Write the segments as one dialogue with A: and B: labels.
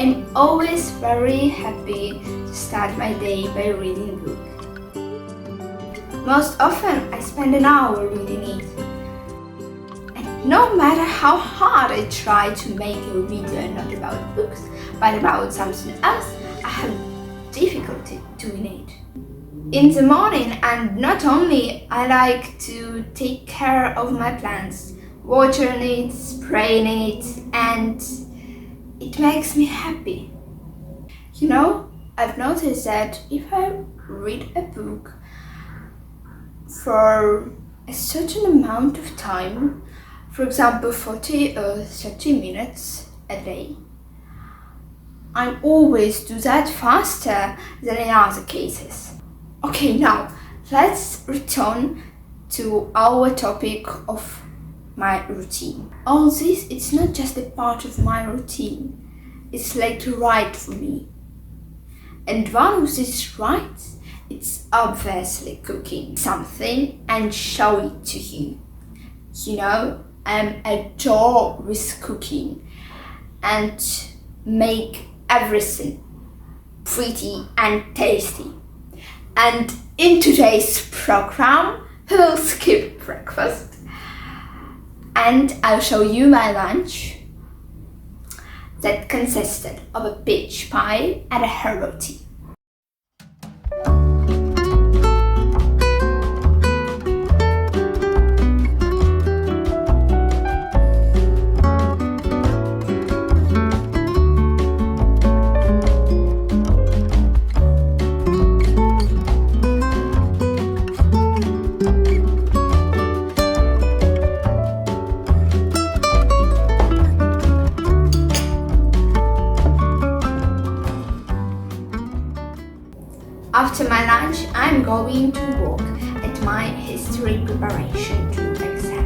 A: I'm always very happy to start my day by reading a book. Most often I spend an hour reading it. And no matter how hard I try to make a video not about books, but about something else, I have difficulty doing it. In the morning, and not only, I like to take care of my plants, watering it, spraying it, and it makes me happy. You know, I've noticed that if I read a book for a certain amount of time, for example 40 or 30 minutes a day, I always do that faster than in other cases. Okay, now let's return to our topic of my routine. All this, it's not just a part of my routine, it's like a right for me. And one of these rights, it's obviously cooking something and show it to you. You know, I'm adore with cooking and make everything pretty and tasty. And in today's program, we'll skip breakfast and I'll show you my lunch that consisted of a peach pie and a herbal tea. After my lunch, I'm going to work at my history preparation to exam.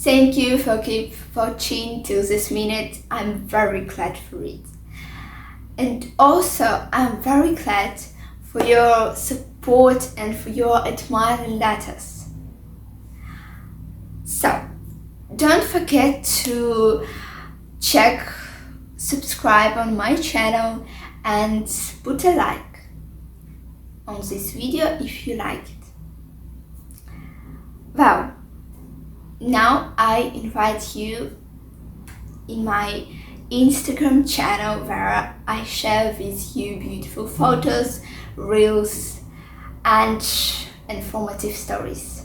A: Thank you for keep watching till this minute. I'm very glad for it. And also, I'm very glad for your support and for your admiring letters. So, don't forget to subscribe on my channel and put a like on this video if you like it. Well, now I invite you in my Instagram channel where I share with you beautiful photos, reels and informative stories.